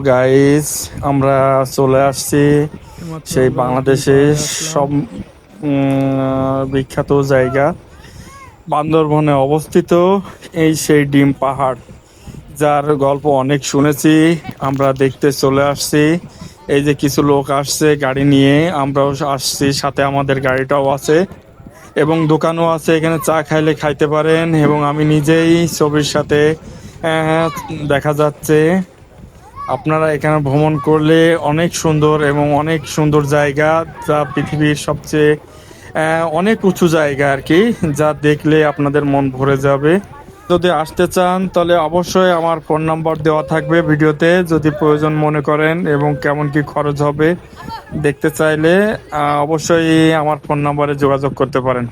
Guys, আমরা চলে আসছি সেই বাংলাদেশের সব বিখ্যাত জায়গা বান্দরবনে অবস্থিত এই সেই ডিম পাহাড়, যার গল্প অনেক শুনেছি। আমরা দেখতে চলে আসছি। এই যে কিছু লোক আসছে গাড়ি নিয়ে, আমরাও আসছি, সাথে আমাদের গাড়িটাও আছে এবং দোকানও আছে। এখানে চা খাইলে খাইতে পারেন এবং আমি নিজেই ছবির সাথে দেখা যাচ্ছে। আপনারা এখানে ভ্রমণ করলে অনেক সুন্দর এবং অনেক সুন্দর জায়গা, যা পৃথিবীর সবচেয়ে অনেক উঁচু জায়গা আর কি, যা দেখলে আপনাদের মন ভরে যাবে। যদি আসতে চান তাহলে অবশ্যই আমার ফোন নাম্বার দেওয়া থাকবে ভিডিওতে, যদি প্রয়োজন মনে করেন এবং কেমন কি খরচ হবে দেখতে চাইলে অবশ্যই আমার ফোন নাম্বারে যোগাযোগ করতে পারেন।